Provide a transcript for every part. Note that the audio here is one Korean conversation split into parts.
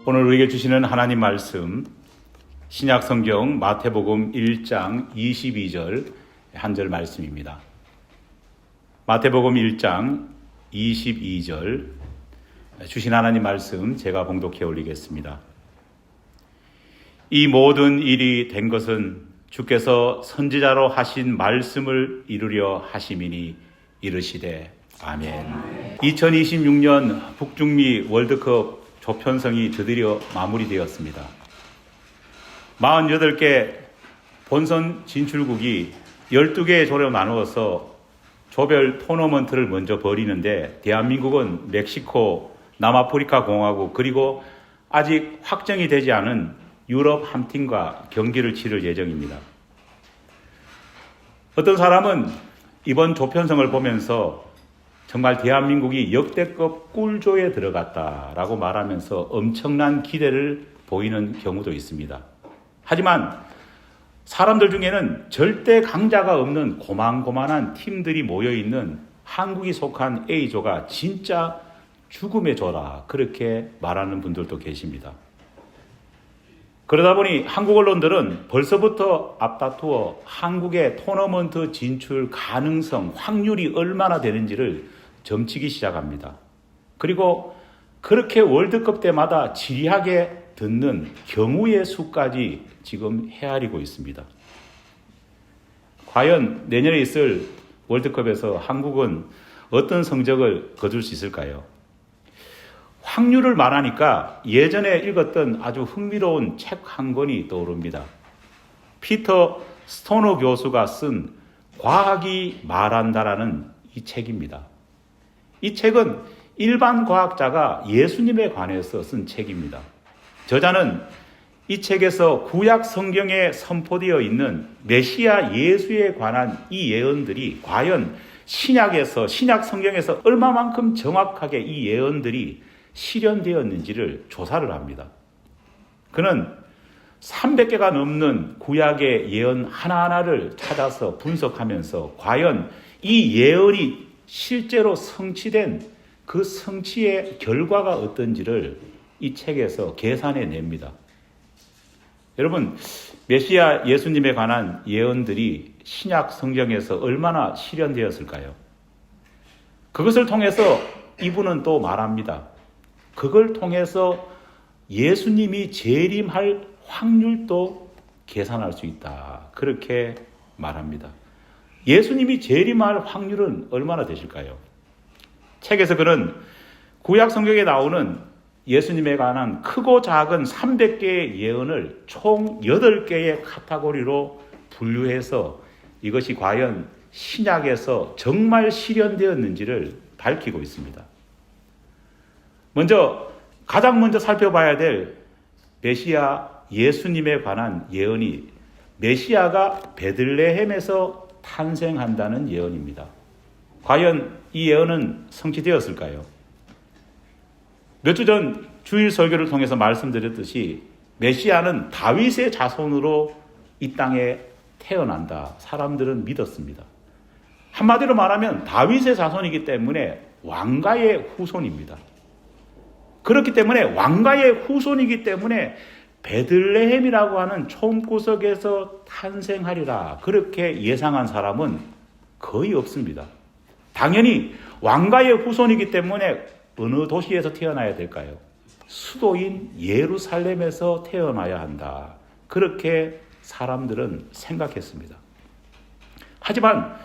오늘 우리에게 주시는 하나님 말씀, 신약성경 마태복음 1장 22절 한 절 말씀입니다. 마태복음 1장 22절 주신 하나님 말씀 제가 봉독해 올리겠습니다. 이 모든 일이 된 것은 주께서 선지자로 하신 말씀을 이루려 하심이니 이르시되 아멘. 2026년 북중미 월드컵 조편성이 드디어 마무리되었습니다. 48개 본선 진출국이 12개의 조로 나누어서 조별 토너먼트를 먼저 벌이는데 대한민국은 멕시코, 남아프리카 공화국 그리고 아직 확정이 되지 않은 유럽 한 팀과 경기를 치를 예정입니다. 어떤 사람은 이번 조편성을 보면서 정말 대한민국이 역대급 꿀조에 들어갔다라고 말하면서 엄청난 기대를 보이는 경우도 있습니다. 하지만 사람들 중에는 절대 강자가 없는 고만고만한 팀들이 모여있는 한국이 속한 A조가 진짜 죽음의 조라 그렇게 말하는 분들도 계십니다. 그러다 보니 한국 언론들은 벌써부터 앞다투어 한국의 토너먼트 진출 가능성, 확률이 얼마나 되는지를 점치기 시작합니다. 그리고 그렇게 월드컵 때마다 지리하게 듣는 경우의 수까지 지금 헤아리고 있습니다. 과연 내년에 있을 월드컵에서 한국은 어떤 성적을 거둘 수 있을까요? 확률을 말하니까 예전에 읽었던 아주 흥미로운 책 한 권이 떠오릅니다. 피터 스토너 교수가 쓴 과학이 말한다라는 이 책입니다. 이 책은 일반 과학자가 예수님에 관해서 쓴 책입니다. 저자는 이 책에서 구약 성경에 선포되어 있는 메시아 예수에 관한 이 예언들이 과연 신약 성경에서 얼마만큼 정확하게 이 예언들이 실현되었는지를 조사를 합니다. 그는 300개가 넘는 구약의 예언 하나하나를 찾아서 분석하면서 과연 이 예언이 실제로 성취된 그 성취의 결과가 어떤지를 이 책에서 계산해 냅니다. 여러분, 메시아 예수님에 관한 예언들이 신약 성경에서 얼마나 실현되었을까요? 그것을 통해서 이분은 또 말합니다. 그걸 통해서 예수님이 재림할 확률도 계산할 수 있다. 그렇게 말합니다. 예수님이 재림할 확률은 얼마나 되실까요? 책에서 그는 구약 성경에 나오는 예수님에 관한 크고 작은 300개의 예언을 총 8개의 카테고리로 분류해서 이것이 과연 신약에서 정말 실현되었는지를 밝히고 있습니다. 가장 먼저 살펴봐야 될 메시아 예수님에 관한 예언이 메시아가 베들레헴에서 탄생한다는 예언입니다. 과연 이 예언은 성취되었을까요? 몇 주 전 주일 설교를 통해서 말씀드렸듯이 메시아는 다윗의 자손으로 이 땅에 태어난다. 사람들은 믿었습니다. 한마디로 말하면 다윗의 자손이기 때문에 왕가의 후손입니다. 그렇기 때문에 왕가의 후손이기 때문에 베들레헴이라고 하는 총구석에서 탄생하리라 그렇게 예상한 사람은 거의 없습니다. 당연히 왕가의 후손이기 때문에 어느 도시에서 태어나야 될까요? 수도인 예루살렘에서 태어나야 한다. 그렇게 사람들은 생각했습니다. 하지만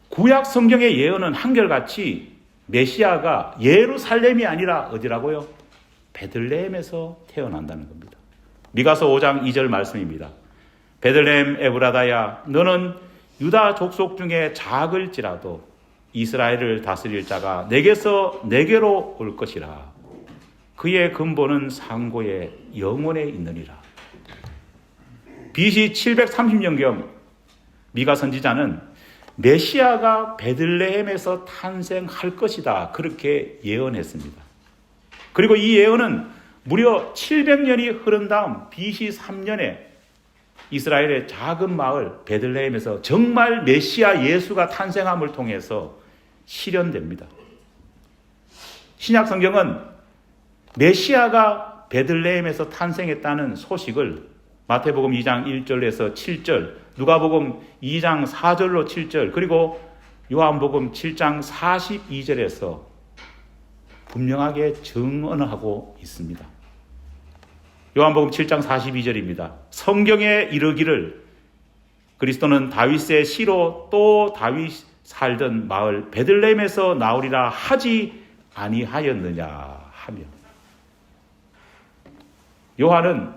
구약 성경의 예언은 한결같이 메시아가 예루살렘이 아니라 어디라고요? 베들레헴에서 태어난다는 겁니다. 미가서 5장 2절 말씀입니다. 베들레헴 에브라다야 너는 유다 족속 중에 작을지라도 이스라엘을 다스릴 자가 내게서 내게로 올 것이라. 그의 근본은 상고의 영원에 있느니라. BC 730년경 미가 선지자는 메시아가 베들레헴에서 탄생할 것이다. 그렇게 예언했습니다. 그리고 이 예언은 무려 700년이 흐른 다음 BC 3년에 이스라엘의 작은 마을 베들레헴에서 정말 메시아 예수가 탄생함을 통해서 실현됩니다. 신약 성경은 메시아가 베들레헴에서 탄생했다는 소식을 마태복음 2장 1절에서 7절, 누가복음 2장 4절로 7절, 그리고 요한복음 7장 42절에서 분명하게 증언하고 있습니다. 요한복음 7장 42절입니다. 성경에 이르기를 그리스도는 다윗의 씨로 또 다윗 살던 마을 베들레헴에서 나오리라 하지 아니하였느냐 하며, 요한은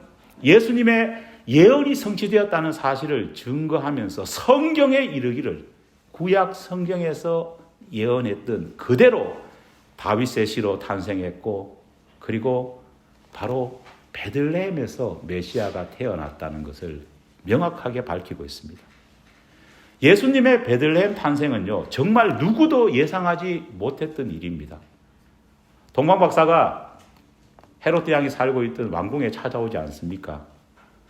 예수님의 예언이 성취되었다는 사실을 증거하면서 성경에 이르기를 구약 성경에서 예언했던 그대로 다윗의 씨로 탄생했고, 그리고 바로 베들레헴에서 메시아가 태어났다는 것을 명확하게 밝히고 있습니다. 예수님의 베들레헴 탄생은요, 정말 누구도 예상하지 못했던 일입니다. 동방박사가 헤롯 대왕이 살고 있던 왕궁에 찾아오지 않습니까?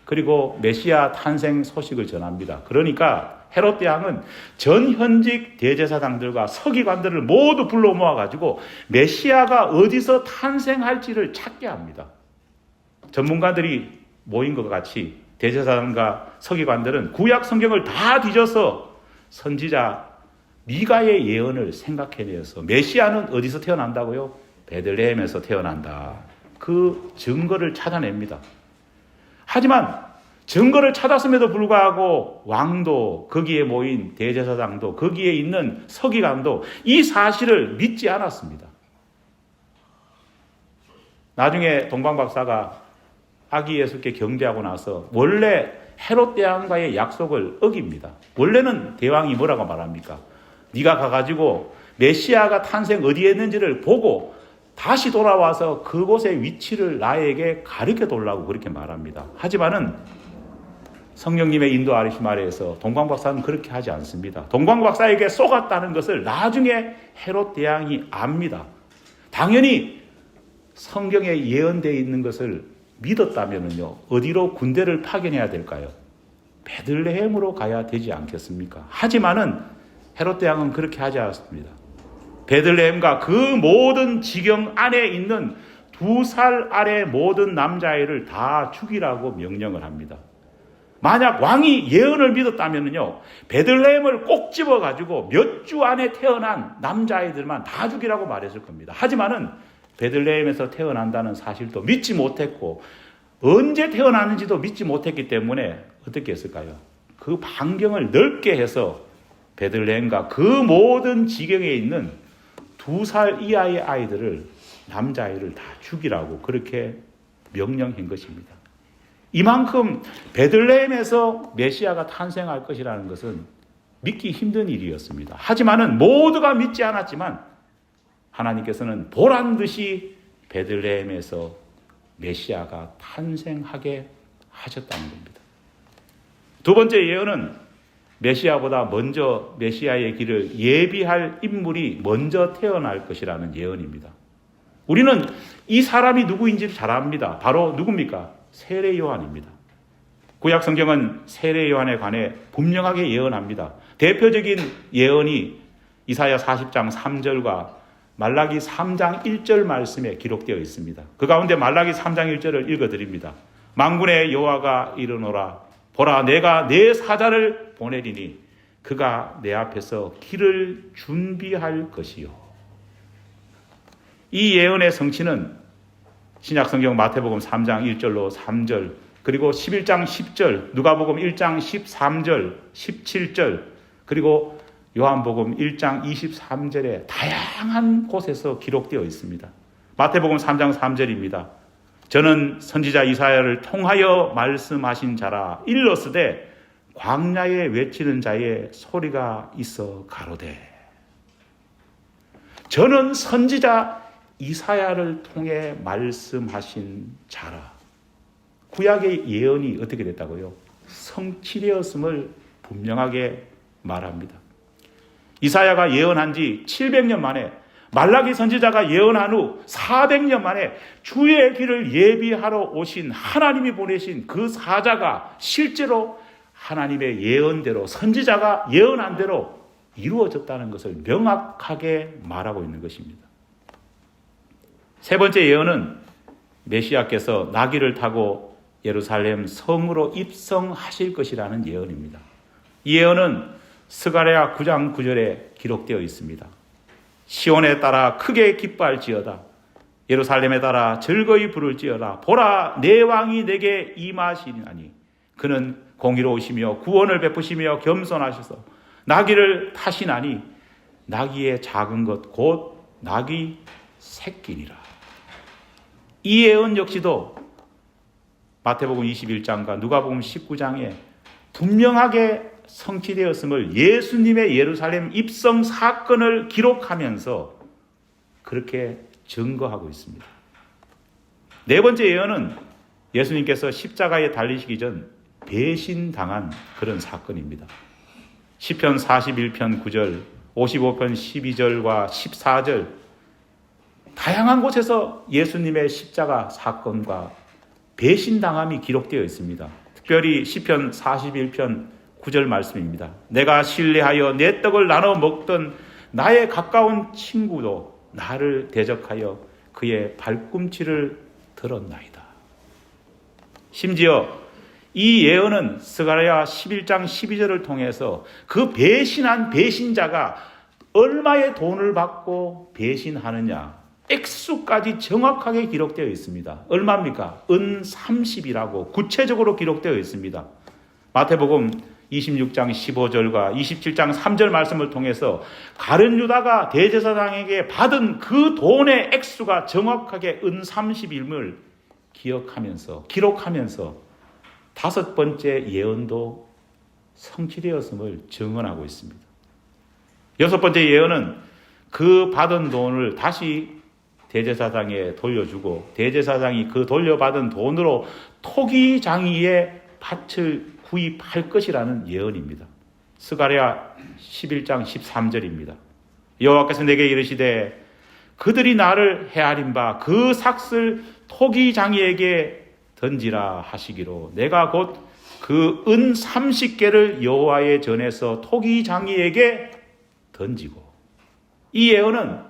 그리고 메시아 탄생 소식을 전합니다. 그러니까 헤롯 대왕은 전 현직 대제사장들과 서기관들을 모두 불러 모아가지고 메시아가 어디서 탄생할지를 찾게 합니다. 전문가들이 모인 것 같이 대제사장과 서기관들은 구약 성경을 다 뒤져서 선지자 미가의 예언을 생각해내서 메시아는 어디서 태어난다고요? 베들레헴에서 태어난다. 그 증거를 찾아냅니다. 하지만 증거를 찾았음에도 불구하고 왕도, 거기에 모인 대제사장도, 거기에 있는 서기관도 이 사실을 믿지 않았습니다. 나중에 동방박사가 아기 예수께 경배하고 나서 원래 헤롯 대왕과의 약속을 어깁니다. 원래는 대왕이 뭐라고 말합니까? 네가 가가지고 메시아가 탄생 어디에 있는지를 보고 다시 돌아와서 그곳의 위치를 나에게 가르쳐 달라고 그렇게 말합니다. 하지만은 성령님의 인도 아래심 아래에서 동방박사는 그렇게 하지 않습니다. 동방박사에게 속았다는 것을 나중에 헤롯 대왕이 압니다. 당연히 성경에 예언되어 있는 것을 믿었다면요, 어디로 군대를 파견해야 될까요? 베들레헴으로 가야 되지 않겠습니까? 하지만은 헤롯 대왕은 그렇게 하지 않았습니다. 베들레헴과 그 모든 지경 안에 있는 2살 아래 모든 남자아이를 다 죽이라고 명령을 합니다. 만약 왕이 예언을 믿었다면요, 베들레헴을 꼭 집어가지고 몇 주 안에 태어난 남자아이들만 다 죽이라고 말했을 겁니다. 하지만은 베들레헴에서 태어난다는 사실도 믿지 못했고, 언제 태어났는지도 믿지 못했기 때문에 어떻게 했을까요? 그 반경을 넓게 해서 베들레헴과 그 모든 지경에 있는 2살 이하의 아이들을, 남자아이를 다 죽이라고 그렇게 명령한 것입니다. 이만큼 베들레헴에서 메시아가 탄생할 것이라는 것은 믿기 힘든 일이었습니다. 하지만은 모두가 믿지 않았지만 하나님께서는 보란 듯이 베들레헴에서 메시아가 탄생하게 하셨다는 겁니다. 두 번째 예언은 메시아보다 먼저 메시아의 길을 예비할 인물이 먼저 태어날 것이라는 예언입니다. 우리는 이 사람이 누구인지를 잘 압니다. 바로 누굽니까? 세례 요한입니다. 구약 성경은 세례 요한에 관해 분명하게 예언합니다. 대표적인 예언이 이사야 40장 3절과 말라기 3장 1절 말씀에 기록되어 있습니다. 그 가운데 말라기 3장 1절을 읽어드립니다. 만군의 여호와가 이르노라, 보라 내가 내 사자를 보내리니 그가 내 앞에서 길을 준비할 것이요. 이 예언의 성취는 신약성경 마태복음 3장 1절로 3절, 그리고 11장 10절, 누가복음 1장 13절, 17절, 그리고 요한복음 1장 23절에 다양한 곳에서 기록되어 있습니다. 마태복음 3장 3절입니다. 저는 선지자 이사야를 통하여 말씀하신 자라, 일러스되 광야에 외치는 자의 소리가 있어 가로되. 저는 선지자 이사야를 통해 말씀하신 자라. 구약의 예언이 어떻게 됐다고요? 성취되었음을 분명하게 말합니다. 이사야가 예언한 지 700년 만에, 말라기 선지자가 예언한 후 400년 만에 주의 길을 예비하러 오신 하나님이 보내신 그 사자가 실제로 하나님의 예언대로, 선지자가 예언한 대로 이루어졌다는 것을 명확하게 말하고 있는 것입니다. 세 번째 예언은 메시아께서 나귀를 타고 예루살렘 성으로 입성하실 것이라는 예언입니다. 이 예언은 스가랴 9장 9절에 기록되어 있습니다. 시온에 따라 크게 기뻐할지어다. 예루살렘에 따라 즐거이 부를지어다. 보라, 내 왕이 내게 임하시리니 그는 공의로우시며 구원을 베푸시며 겸손하셔서 나귀를 타시나니 나귀의 작은 것 곧 나귀 새끼니라. 이 예언 역시도 마태복음 21장과 누가복음 19장에 분명하게 성취되었음을 예수님의 예루살렘 입성 사건을 기록하면서 그렇게 증거하고 있습니다. 네 번째 예언은 예수님께서 십자가에 달리시기 전 배신당한 그런 사건입니다. 시편 41편 9절, 55편 12절과 14절 다양한 곳에서 예수님의 십자가 사건과 배신당함이 기록되어 있습니다. 특별히 시편 41편 9절 말씀입니다. 내가 신뢰하여 내 떡을 나눠 먹던 나의 가까운 친구도 나를 대적하여 그의 발꿈치를 들었나이다. 심지어 이 예언은 스가랴 11장 12절을 통해서 그 배신한 배신자가 얼마의 돈을 받고 배신하느냐 액수까지 정확하게 기록되어 있습니다. 얼마입니까? 은 30이라고 구체적으로 기록되어 있습니다. 마태복음 26장 15절과 27장 3절 말씀을 통해서 가룟 유다가 대제사장에게 받은 그 돈의 액수가 정확하게 은 30임을 기록하면서 다섯 번째 예언도 성취되었음을 증언하고 있습니다. 여섯 번째 예언은 그 받은 돈을 다시 대제사장에 돌려주고 대제사장이 그 돌려받은 돈으로 토기장이의 밭을 구입할 것이라는 예언입니다. 스가랴 11장 13절입니다. 여호와께서 내게 이르시되 그들이 나를 헤아린 바 그 삭슬 토기장이에게 던지라 하시기로 내가 곧 그 은 30개를 여호와의 전에서 토기장이에게 던지고. 이 예언은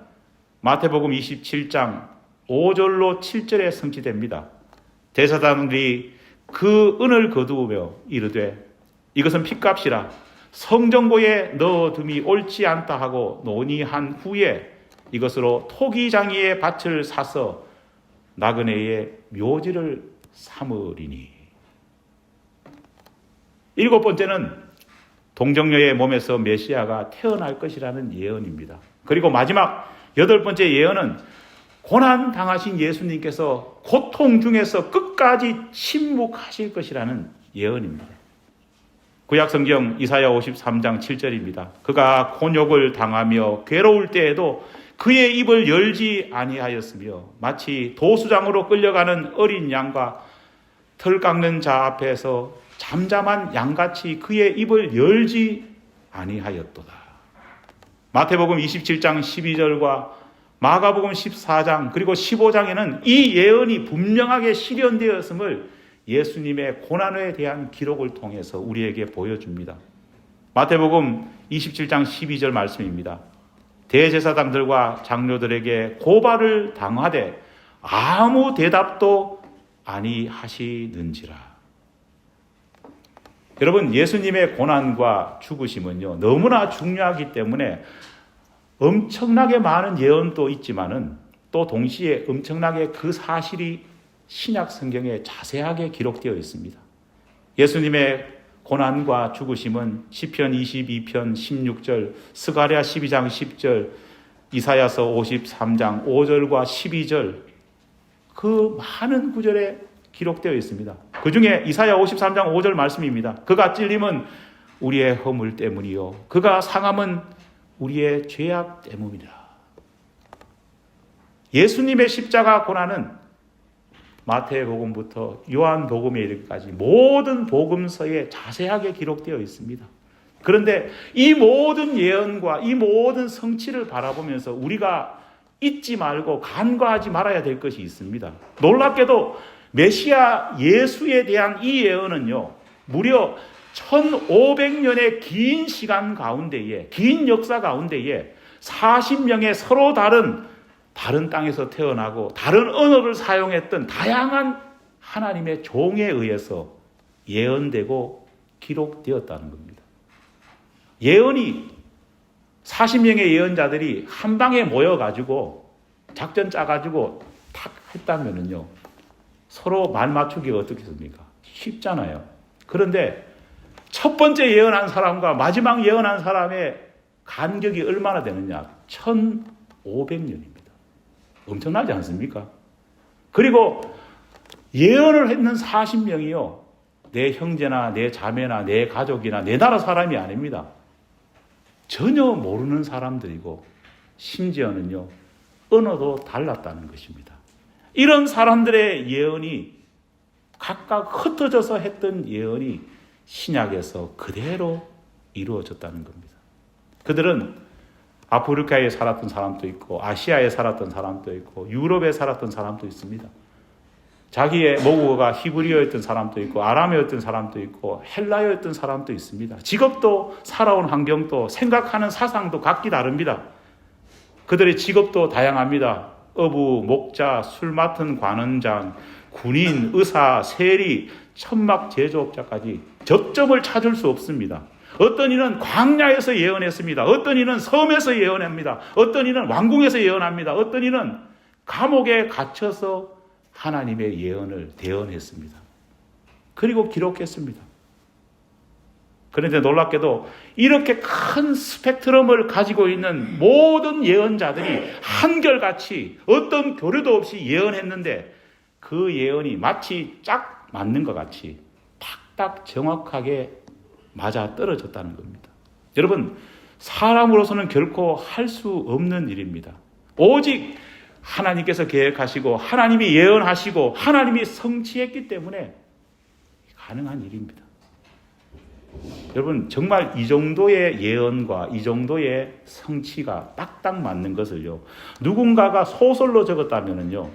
마태복음 27장 5절로 7절에 성취됩니다. 대제사장들이 그 은을 거두며 이르되 이것은 핏값이라 성전고에 넣어둠이 옳지 않다 하고 논의한 후에 이것으로 토기장이의 밭을 사서 나그네의 묘지를 삼으리니. 일곱 번째는 동정녀의 몸에서 메시아가 태어날 것이라는 예언입니다. 그리고 마지막 여덟 번째 예언은 고난 당하신 예수님께서 고통 중에서 끝까지 침묵하실 것이라는 예언입니다. 구약성경 이사야 53장 7절입니다. 그가 곤욕을 당하며 괴로울 때에도 그의 입을 열지 아니하였으며 마치 도수장으로 끌려가는 어린 양과 털 깎는 자 앞에서 잠잠한 양같이 그의 입을 열지 아니하였도다. 마태복음 27장 12절과 마가복음 14장 그리고 15장에는 이 예언이 분명하게 실현되었음을 예수님의 고난에 대한 기록을 통해서 우리에게 보여줍니다. 마태복음 27장 12절 말씀입니다. 대제사장들과 장로들에게 고발을 당하되 아무 대답도 아니하시는지라. 여러분, 예수님의 고난과 죽으심은요 너무나 중요하기 때문에 엄청나게 많은 예언도 있지만은 또 동시에 엄청나게 그 사실이 신약 성경에 자세하게 기록되어 있습니다. 예수님의 고난과 죽으심은 시편 22편 16절, 스가랴 12장 10절, 이사야서 53장 5절과 12절 그 많은 구절에 기록되어 있습니다. 그 중에 이사야 53장 5절 말씀입니다. 그가 찔림은 우리의 허물 때문이요 그가 상함은 우리의 죄악 때문이라. 예수님의 십자가 고난은 마태복음부터 요한복음에 이르기까지 모든 복음서에 자세하게 기록되어 있습니다. 그런데 이 모든 예언과 이 모든 성취를 바라보면서 우리가 잊지 말고 간과하지 말아야 될 것이 있습니다. 놀랍게도 메시아 예수에 대한 이 예언은요 무려 1500년의 긴 시간 가운데에 긴 역사 가운데에 40명의 서로 다른 다른 땅에서 태어나고 다른 언어를 사용했던 다양한 하나님의 종에 의해서 예언되고 기록되었다는 겁니다. 예언이 40명의 예언자들이 한 방에 모여가지고 작전 짜가지고 탁 했다면은요, 서로 말 맞추기가 어떻겠습니까? 쉽잖아요. 그런데 첫 번째 예언한 사람과 마지막 예언한 사람의 간격이 얼마나 되느냐? 1500년입니다. 엄청나지 않습니까? 그리고 예언을 했는 40명이요, 내 형제나 내 자매나 내 가족이나 내 나라 사람이 아닙니다. 전혀 모르는 사람들이고 심지어는요, 언어도 달랐다는 것입니다. 이런 사람들의 예언이 각각 흩어져서 했던 예언이 신약에서 그대로 이루어졌다는 겁니다. 그들은 아프리카에 살았던 사람도 있고 아시아에 살았던 사람도 있고 유럽에 살았던 사람도 있습니다. 자기의 모국어가 히브리어였던 사람도 있고 아람어였던 사람도 있고 헬라어였던 사람도 있습니다. 직업도 살아온 환경도 생각하는 사상도 각기 다릅니다. 그들의 직업도 다양합니다. 어부, 목자, 술 맡은 관원장, 군인, 의사, 세리, 천막 제조업자까지 접점을 찾을 수 없습니다. 어떤 이는 광야에서 예언했습니다. 어떤 이는 섬에서 예언합니다. 어떤 이는 왕궁에서 예언합니다. 어떤 이는 감옥에 갇혀서 하나님의 예언을 대언했습니다. 그리고 기록했습니다. 그런데 놀랍게도 이렇게 큰 스펙트럼을 가지고 있는 모든 예언자들이 한결같이 어떤 교류도 없이 예언했는데 그 예언이 마치 짝 맞는 것 같이 탁탁 정확하게 맞아 떨어졌다는 겁니다. 여러분, 사람으로서는 결코 할 수 없는 일입니다. 오직 하나님께서 계획하시고 하나님이 예언하시고 하나님이 성취했기 때문에 가능한 일입니다. 여러분, 정말 이 정도의 예언과 이 정도의 성취가 딱딱 맞는 것을요, 누군가가 소설로 적었다면은요,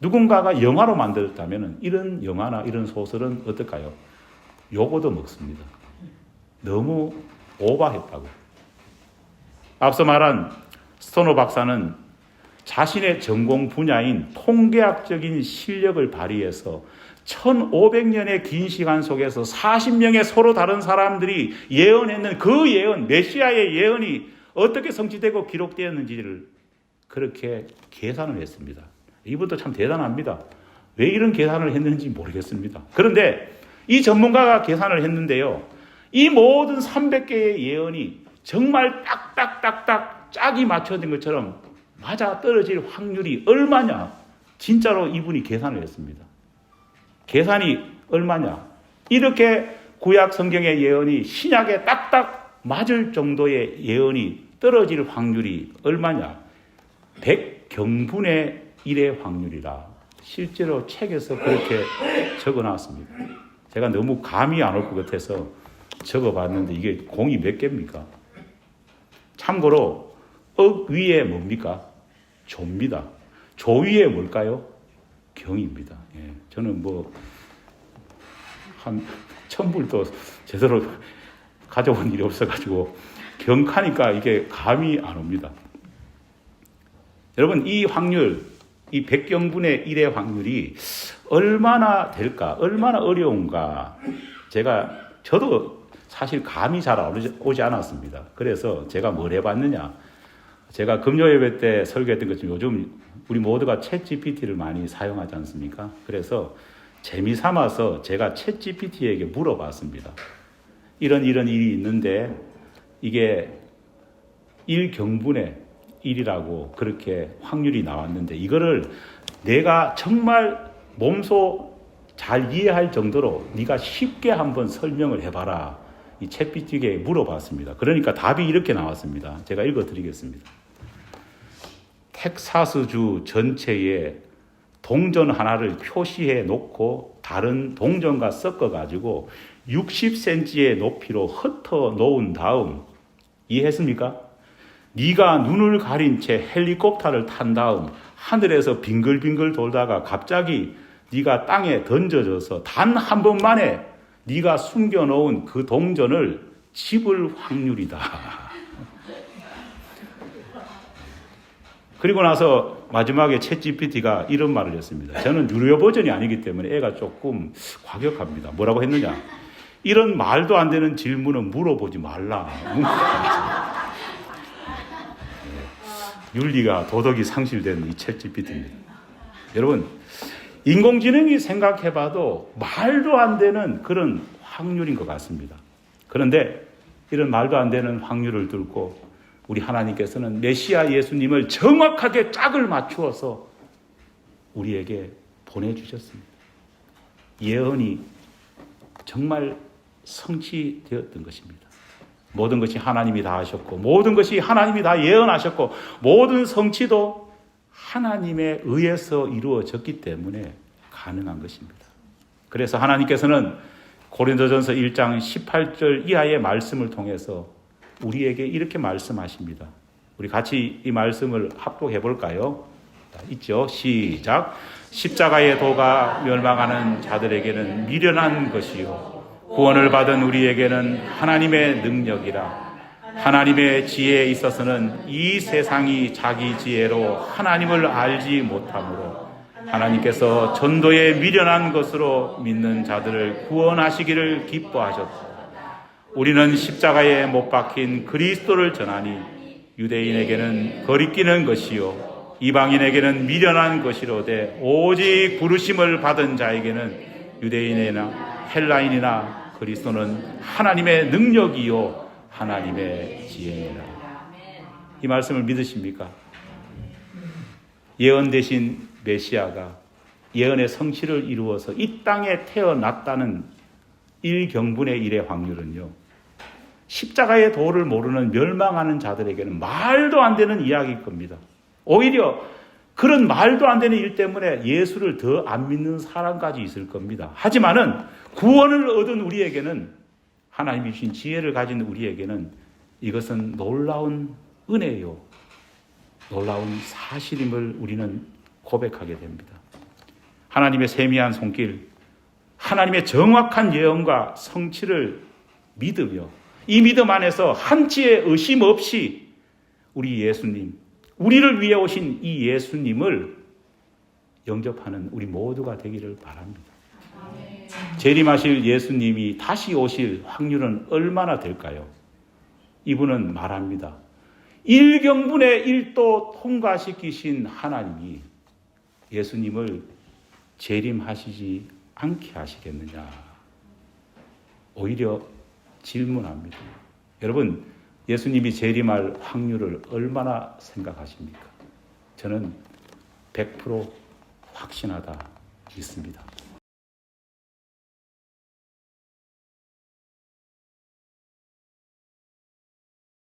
누군가가 영화로 만들었다면은 이런 영화나 이런 소설은 어떨까요? 요거도 먹습니다. 너무 오버했다고. 앞서 말한 스토너 박사는 자신의 전공 분야인 통계학적인 실력을 발휘해서 1500년의 긴 시간 속에서 40명의 서로 다른 사람들이 예언했는 그 예언, 메시아의 예언이 어떻게 성취되고 기록되었는지를 그렇게 계산을 했습니다. 이분도 참 대단합니다. 왜 이런 계산을 했는지 모르겠습니다. 그런데 이 전문가가 계산을 했는데요, 이 모든 300개의 예언이 정말 딱딱딱딱 짝이 맞춰진 것처럼 맞아 떨어질 확률이 얼마냐? 진짜로 이분이 계산을 했습니다. 계산이 얼마냐? 이렇게 구약 성경의 예언이 신약에 딱딱 맞을 정도의 예언이 떨어질 확률이 얼마냐? 100경분의 1의 확률이라 실제로 책에서 그렇게 적어놨습니다. 제가 너무 감이 안 올 것 같아서 적어봤는데 이게 공이 몇 개입니까? 참고로 억 위에 뭡니까? 조입니다. 조 위에 뭘까요? 경입니다. 예, 저는 한 1000불도 제대로 가져온 일이 없어가지고 경카니까 이게 감이 안 옵니다. 여러분, 이 확률, 이 100경분의 1의 확률이 얼마나 될까? 얼마나 어려운가? 저도 사실 감이 잘 오지 않았습니다. 그래서 제가 뭘 해봤느냐? 제가 금요예배 때 설교했던 것처럼 요즘 우리 모두가 챗GPT를 많이 사용하지 않습니까? 그래서 재미삼아서 제가 챗GPT에게 물어봤습니다. 이런 일이 있는데 이게 1경분의 1이라고 그렇게 확률이 나왔는데 이거를 내가 정말 몸소 잘 이해할 정도로 네가 쉽게 한번 설명을 해봐라. 이 챗GPT에게 물어봤습니다. 그러니까 답이 이렇게 나왔습니다. 제가 읽어드리겠습니다. 텍사스주 전체에 동전 하나를 표시해 놓고 다른 동전과 섞어가지고 60cm의 높이로 흩어 놓은 다음, 이해했습니까? 네가 눈을 가린 채 헬리콥터를 탄 다음 하늘에서 빙글빙글 돌다가 갑자기 네가 땅에 던져져서 단 한 번만에 네가 숨겨놓은 그 동전을 집을 확률이다. 그리고 나서 마지막에 챗GPT가 이런 말을 했습니다. 저는 유료 버전이 아니기 때문에 애가 조금 과격합니다. 뭐라고 했느냐? 이런 말도 안 되는 질문은 물어보지 말라. 윤리가 도덕이 상실된 이 챗GPT입니다. 여러분, 인공지능이 생각해봐도 말도 안 되는 그런 확률인 것 같습니다. 그런데 이런 말도 안 되는 확률을 뚫고 우리 하나님께서는 메시아 예수님을 정확하게 짝을 맞추어서 우리에게 보내주셨습니다. 예언이 정말 성취되었던 것입니다. 모든 것이 하나님이 다 하셨고, 모든 것이 하나님이 다 예언하셨고, 모든 성취도 하나님에 의해서 이루어졌기 때문에 가능한 것입니다. 그래서 하나님께서는 고린도전서 1장 18절 이하의 말씀을 통해서 우리에게 이렇게 말씀하십니다. 우리 같이 이 말씀을 합독해 볼까요? 있죠? 시작. 십자가의 도가 멸망하는 자들에게는 미련한 것이요 구원을 받은 우리에게는 하나님의 능력이라. 하나님의 지혜에 있어서는 이 세상이 자기 지혜로 하나님을 알지 못하므로 하나님께서 전도에 미련한 것으로 믿는 자들을 구원하시기를 기뻐하셨다. 우리는 십자가에 못 박힌 그리스도를 전하니 유대인에게는 거리끼는 것이요 이방인에게는 미련한 것이로되 오직 부르심을 받은 자에게는 유대인이나 헬라인이나 그리스도는 하나님의 능력이요 하나님의 지혜니라. 이 말씀을 믿으십니까? 예언되신 메시아가 예언의 성취를 이루어서 이 땅에 태어났다는 1경분의 1의 확률은요, 십자가의 도를 모르는 멸망하는 자들에게는 말도 안 되는 이야기일 겁니다. 오히려 그런 말도 안 되는 일 때문에 예수를 더 안 믿는 사람까지 있을 겁니다. 하지만은 구원을 얻은 우리에게는, 하나님이 주신 지혜를 가진 우리에게는 이것은 놀라운 은혜요, 놀라운 사실임을 우리는 고백하게 됩니다. 하나님의 세미한 손길, 하나님의 정확한 예언과 성취를 믿으며 이 믿음 안에서 한치의 의심 없이 우리 예수님, 우리를 위해 오신 이 예수님을 영접하는 우리 모두가 되기를 바랍니다. 재림하실 예수님이 다시 오실 확률은 얼마나 될까요? 이분은 말합니다. 1경분의 1도 통과시키신 하나님이 예수님을 재림하시지 않게 하시겠느냐? 오히려 질문합니다. 여러분, 예수님이 재림할 확률을 얼마나 생각하십니까? 저는 100% 확신하다 믿습니다.